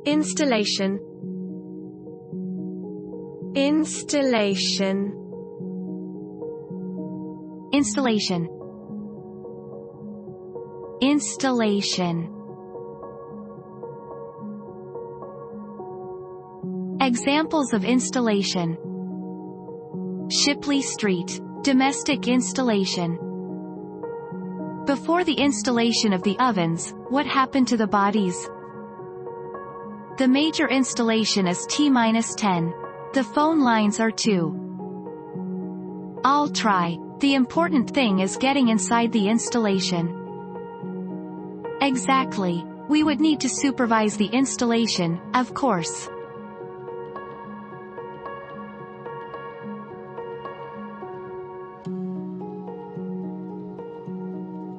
Installation. Installation. Installation. Installation. Examples of installation: Shipley Street. Domestic installation. Before the installation of the ovens, what happened to the bodies? The major installation is T-10. The phone lines are 2. I'll try. The important thing is getting inside the installation. Exactly. We would need to supervise the installation, of course.